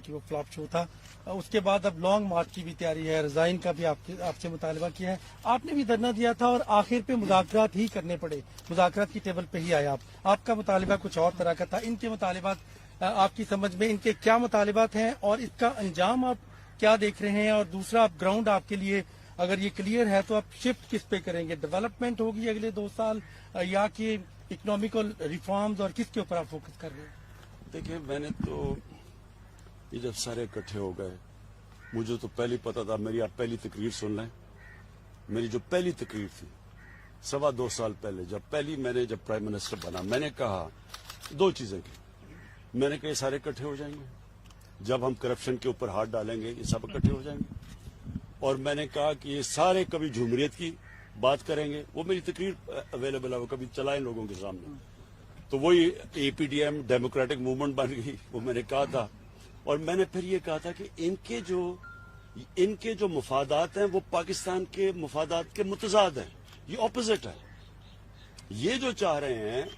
कि वो flop show था। उसके बाद अब लॉन्ग मार्च की भी तैयारी है, रिजाइन का भी आपसे मुतालबा किया है। आपने भी धरना दिया था और आखिर पे मुज़ाकरात ही करने पड़े, मुज़ाकरात की टेबल पे ही आए आप। आपका मुतालबा कुछ और तरह का था। इनके मुतालबात आपकी समझ में इनके क्या मुतालबात हैं और इसका अंजाम आप क्या देख रहे हैं? और दूसरा, आप ग्राउंड आपके लिए अगर ये क्लियर है तो आप शिफ्ट किस पे करेंगे? डेवलपमेंट होगी अगले 2 साल या कि इकोनॉमिकल रिफॉर्म्स, और किसके ऊपर आप फोकस कर रहे हैं? देखिए, मैंने तो ये जब सारे इकट्ठे हो गए, मुझे तो पहले पता था। मेरी आप पहली तकरीर सुन लें। मेरी जो पहली तकरीर थी 2.25 साल पहले, जब प्राइम मिनिस्टर बना, मैंने कहा 2 चीजें की। मैंने कहा ये सारे इकट्ठे हो जाएंगे, जब हम करप्शन के ऊपर हाथ डालेंगे ये सब इकट्ठे हो जाएंगे। और मैंने कहा कि ये सारे कभी झुमरियत की बात करेंगे। वो मेरी तकरीर अवेलेबल है, वो कभी चलाएं लोगों के सामने। तो वही APDM डेमोक्रेटिक मूवमेंट बन गई, वो मैंने कहा था। और मैंने फिर ये कहा था कि इनके जो मफादात हैं वो पाकिस्तान के मफादात के मुतजाद हैं, ये ऑपोजिट है। ये जो चाह रहे हैं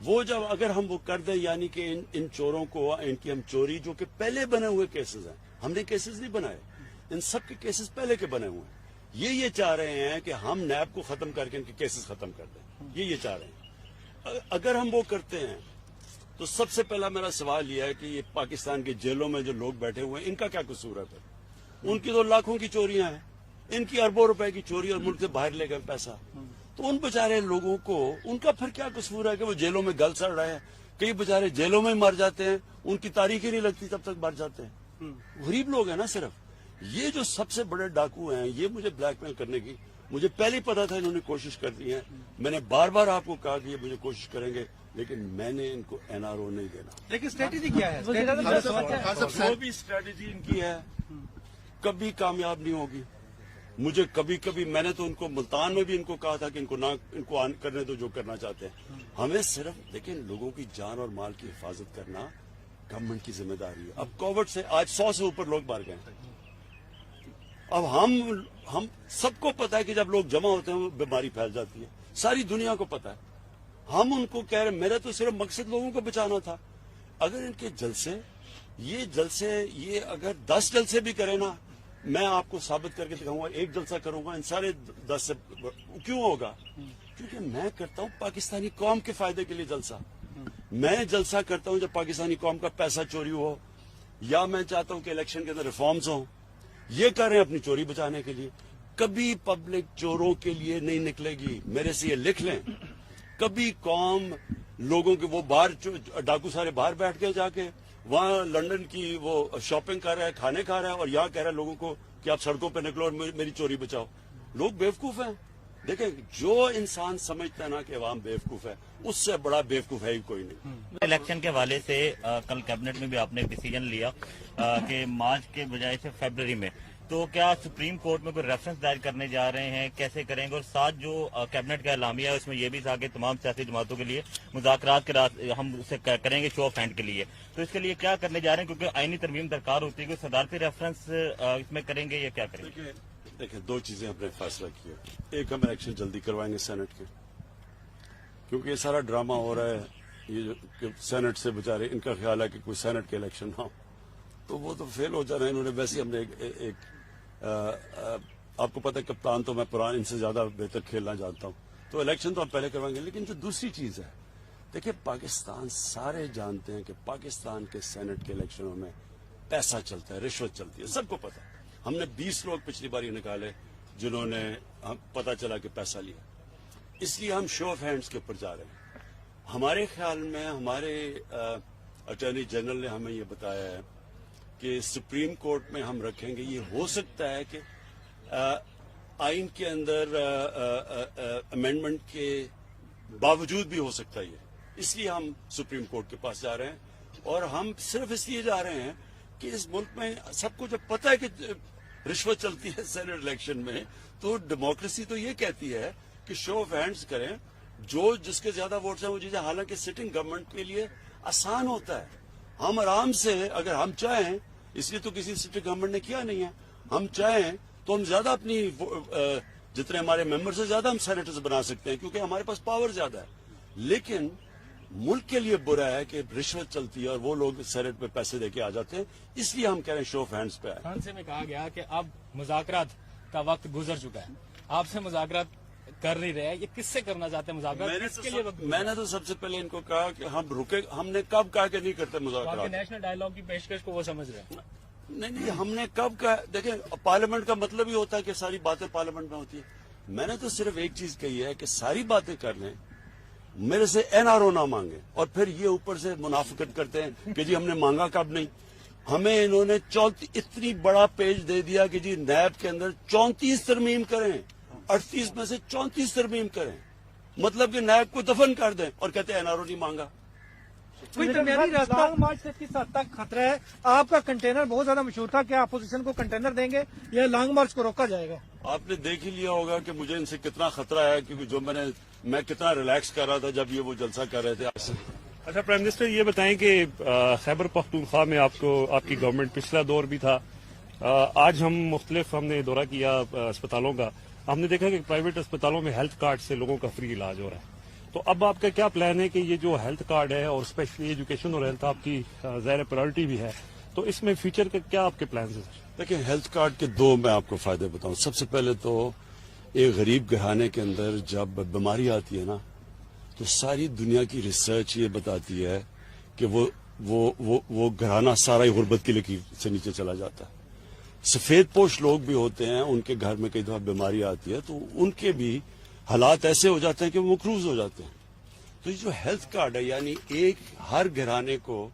वो जब अगर हम वो कर दें, यानी कि इन चोरों को, इनकी हम चोरी, जो कि पहले बने हुए केसेस हैं, हमने केसेस नहीं बनाए, इन सब के केसेस पहले के बने हुए हैं। ये चाह रहे हैं कि हम नैब को खत्म करके इनके केसेस खत्म कर दें, ये चाह रहे हैं। अगर हम वो करते हैं तो सबसे पहला मेरा सवाल यह है कि ये पाकिस्तान की जेलों में जो लोग बैठे हुए हैं, इनका क्या कसूर है? फिर उनकी तो लाखों की चोरियां हैं, इनकी अरबों रुपए की चोरी, और मुल्क से बाहर ले गए पैसा। तो उन बेचारे लोगों को उनका फिर क्या कसूर है कि वो जेलों में गल सड़ रहे हैं? कई बेचारे जेलों में मर जाते हैं, उनकी तारीख ही नहीं लगती तब तक मर जाते हैं। गरीब लोग हैं ना सिर्फ। ये जो सबसे बड़े डाकू हैं, ये मुझे ब्लैकमेल करने की, मुझे पहले ही पता था इन्होंने कोशिश कर दी है। मैंने बार बार आपको कहा कि ये मुझे कोशिश करेंगे, लेकिन मैंने इनको NRO नहीं देना। लेकिन स्ट्रेटेजी क्या है? जो भी स्ट्रेटेजी इनकी है कभी कामयाब नहीं होगी। मुझे कभी मैंने तो उनको मुल्तान में भी इनको कहा था कि इनको ऑन करने दो जो करना चाहते हैं। हमें सिर्फ लेकिन लोगों की जान और माल की हिफाजत करना गवर्नमेंट की जिम्मेदारी है। अब कोविड से आज 100 से ऊपर लोग मर गए। अब हम सबको पता है कि जब लोग जमा होते हैं बीमारी फैल जाती है, सारी दुनिया को पता है। हम उनको कह रहे, मेरा तो सिर्फ मकसद लोगों को बचाना था। अगर इनके जलसे ये अगर 10 जलसे भी करें ना, मैं आपको साबित करके दिखाऊंगा। 1 जलसा करूंगा, इन सारे 10 से क्यों होगा? क्योंकि मैं करता हूं पाकिस्तानी कौम के फायदे के लिए जलसा। मैं जलसा करता हूं जब पाकिस्तानी कौम का पैसा चोरी हो, या मैं चाहता हूं कि इलेक्शन के अंदर रिफॉर्म्स हो। ये कर रहे हैं अपनी चोरी बचाने के लिए। कभी पब्लिक चोरों के लिए नहीं निकलेगी, मेरे से ये लिख लें। कभी कौम लोगों के, वो बाहर डाकू सारे बाहर बैठ गए जाके, वहां लंदन की वो शॉपिंग कर रहा है, खाने खा रहा है, और यहाँ कह रहा है लोगों को कि आप सड़कों पे निकलो और मेरी चोरी बचाओ। लोग बेवकूफ हैं। देखें, जो इंसान समझता है ना कि अवाम बेवकूफ है, उससे बड़ा बेवकूफ है ही कोई नहीं। इलेक्शन के हवाले से कल कैबिनेट में भी आपने एक डिसीजन लिया कि मार्च के बजाय से फरवरी में, तो क्या सुप्रीम कोर्ट में कोई रेफरेंस दायर करने जा रहे हैं? कैसे करेंगे? और साथ जो कैबिनेट का एलामिया है उसमें यह भी था कि तमाम सियासी जमातों के लिए मुज़ाकरात के रास्ते हम उसे करेंगे शो ऑफ हैंड के लिए। तो इसके लिए क्या करने जा रहे हैं? क्योंकि आईनी तरमीम दरकार होती है कि सदारती रेफरेंस इसमें करेंगे या क्या करेंगे? देखिए, 2 चीजें हमने फैसला किया। एक, हम इलेक्शन जल्दी करवाएंगे सेनेट के, क्योंकि ये सारा ड्रामा हो रहा है। ये जो सेनेट से बेचारे, इनका ख्याल है कि कोई सेनेट के इलेक्शन ना हो, तो वो तो फेल हो जा रहे हैं। इन्होंने वैसे ही हमने आपको पता है कप्तान तो मैं पुराना, इनसे ज्यादा बेहतर खेलना जानता हूं, तो इलेक्शन तो हम पहले करवाएंगे। लेकिन जो दूसरी चीज है, देखिए, पाकिस्तान सारे जानते हैं कि पाकिस्तान के सेनेट के इलेक्शनों में पैसा चलता है, रिश्वत चलती है, सबको पता है। हमने 20 लोग पिछली बार निकाले जिन्होंने पता चला कि पैसा लिया। इसलिए हम शो ऑफ हैंड्स के ऊपर जा रहे हैं। हमारे ख्याल में हमारे अटॉर्नी जनरल ने हमें ये बताया है कि सुप्रीम कोर्ट में हम रखेंगे। ये हो सकता है कि आइन के अंदर अमेंडमेंट के बावजूद भी हो सकता है ये, इसलिए हम सुप्रीम कोर्ट के पास जा रहे हैं। और हम सिर्फ इसलिए जा रहे हैं कि इस मुल्क में सबको जब पता है कि रिश्वत चलती है सेनेट इलेक्शन में, तो डेमोक्रेसी तो ये कहती है कि शो ऑफ हैंड्स करें, जो जिसके ज्यादा वोट्स हैं वो जीते। हालांकि सिटिंग गवर्नमेंट के लिए आसान होता है, हम आराम से, अगर हम चाहें, इसलिए तो किसी सिटिंग गवर्नमेंट ने किया नहीं है, हम चाहें तो हम ज्यादा अपनी जितने हमारे मेंबर्स हैं ज्यादा हम सेनेटर्स बना सकते हैं, क्योंकि हमारे पास पावर ज्यादा है। लेकिन मुल्क के लिए बुरा है कि रिश्वत चलती है और वो लोग सेनेट में पैसे देके आ जाते हैं, इसलिए हम कह रहे हैं शो ऑफ हैंड्स पे आए। फ्रांस में कहा गया कि अब मुज़ाकरात का वक्त गुजर चुका है, आपसे मुज़ाकरात कर नहीं रहे हैं, ये किससे करना चाहते हैं मुज़ाकरात, किसके लिए वक्त? मैंने तो सबसे पहले इनको कहा कि हम रुके, हमने कब कहा कि नहीं करते मुज़ाकरात? नेशनल डायलॉग की पेशकश को वो समझ रहे हैं। नहीं, हमने कब कहा? देखें, पार्लियामेंट का मतलब ही होता है कि सारी बातें पार्लियामेंट में होती है। मैंने तो सिर्फ एक चीज कही है कि सारी बातें कर लें, मेरे से एनआरओ ना मांगे, और फिर ये ऊपर से मुनाफिकत करते हैं कि जी हमने मांगा कब नहीं। हमें इन्होंने 34 इतनी बड़ा पेज दे दिया कि जी नैब के अंदर 34 तरमीम करें, 38 में से 34 तरमीम करें, मतलब कि नैब को दफन कर दें, और कहते हैं एनआरओ नहीं मांगा। कोई दरमियानी रास्ता लॉन्ग मार्च से किस हद तक खतरा है? आपका कंटेनर बहुत ज्यादा मशहूर था, क्या अपोजिशन को कंटेनर देंगे या लॉन्ग मार्च को रोका जाएगा? आपने देख ही लिया होगा कि मुझे इनसे कितना खतरा है, क्योंकि जो मैं कितना रिलैक्स कर रहा था जब ये वो जलसा कर रहे थे। अच्छा प्राइम मिनिस्टर, ये बताएं कि खैबर पख्तूनख्वा में आपकी गवर्नमेंट पिछला दौर भी था, आज हमने दौरा किया अस्पतालों का, हमने देखा कि प्राइवेट अस्पतालों में हेल्थ कार्ड से लोगों का फ्री इलाज हो रहा है। तो अब आपका क्या प्लान है कि ये जो हेल्थ कार्ड है और स्पेशली एजुकेशन और हेल्थ आपकी ज़ाहिर प्रायोरिटी भी है, तो इसमें फ्यूचर के क्या आपके प्लान है? देखिए, हेल्थ कार्ड के दो मैं आपको फायदे बताऊं। सबसे पहले तो एक गरीब घराने के अंदर जब बीमारी आती है ना, तो सारी दुनिया की रिसर्च ये बताती है कि वो घराना सारा ही गुर्बत की लकीर से नीचे चला जाता है। सफेद पोश लोग भी होते हैं, उनके घर में कई दफा बीमारी आती है तो उनके भी हालात ऐसे हो जाते हैं कि वो मकरूज हो जाते हैं। तो ये जो हेल्थ कार्ड है, यानी एक हर घराने को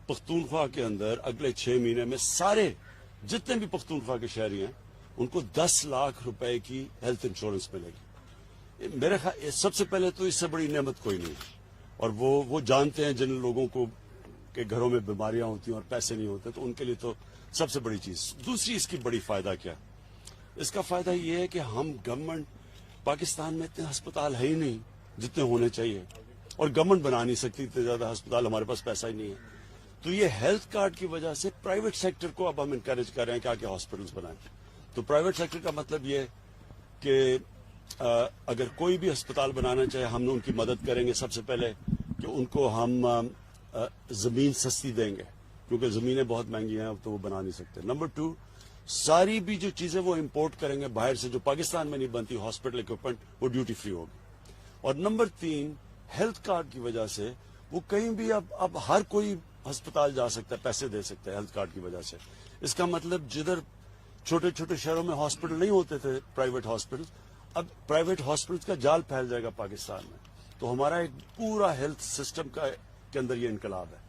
पख्तूनख्वा के अंदर अगले 6 महीने में सारे जितने भी पख्तूनख्वा के शहरी हैं उनको 10 लाख रुपए की हेल्थ इंश्योरेंस मिलेगी। मेरे ख्याल सबसे पहले तो इससे बड़ी नेमत कोई नहीं है, और वो जानते हैं जिन लोगों को के घरों में बीमारियां होती हैं और पैसे नहीं होते, तो उनके लिए तो सबसे बड़ी चीज। दूसरी इसकी बड़ी फायदा क्या? इसका फायदा ये है कि हम गवर्नमेंट, पाकिस्तान में इतने अस्पताल है ही नहीं जितने होने चाहिए, और गवर्नमेंट बना नहीं सकती इतने ज्यादा अस्पताल, हमारे पास पैसा ही नहीं है। तो ये हेल्थ कार्ड की वजह से प्राइवेट सेक्टर को अब हम इनकरेज कर रहे हैं कि आके हॉस्पिटल्स बनाएं। तो प्राइवेट सेक्टर का मतलब ये कि अगर कोई भी अस्पताल बनाना चाहे, हम उनकी मदद करेंगे। सबसे पहले कि उनको हम जमीन सस्ती देंगे, क्योंकि जमीनें बहुत महंगी हैं, अब तो वो बना नहीं सकते। नंबर 2, सारी भी जो चीजें वो इंपोर्ट करेंगे बाहर से, जो पाकिस्तान में नहीं बनती, हॉस्पिटल इक्विपमेंट, वो ड्यूटी फ्री होगी। और नंबर 3, हेल्थ कार्ड की वजह से वो कहीं भी अब हर कोई अस्पताल जा सकता है, पैसे दे सकता है हेल्थ कार्ड की वजह से। इसका मतलब जिधर छोटे छोटे शहरों में हॉस्पिटल नहीं होते थे, प्राइवेट हॉस्पिटल, अब प्राइवेट हॉस्पिटल का जाल फैल जाएगा पाकिस्तान में। तो हमारा एक पूरा हेल्थ सिस्टम के अंदर ये इनकलाब है।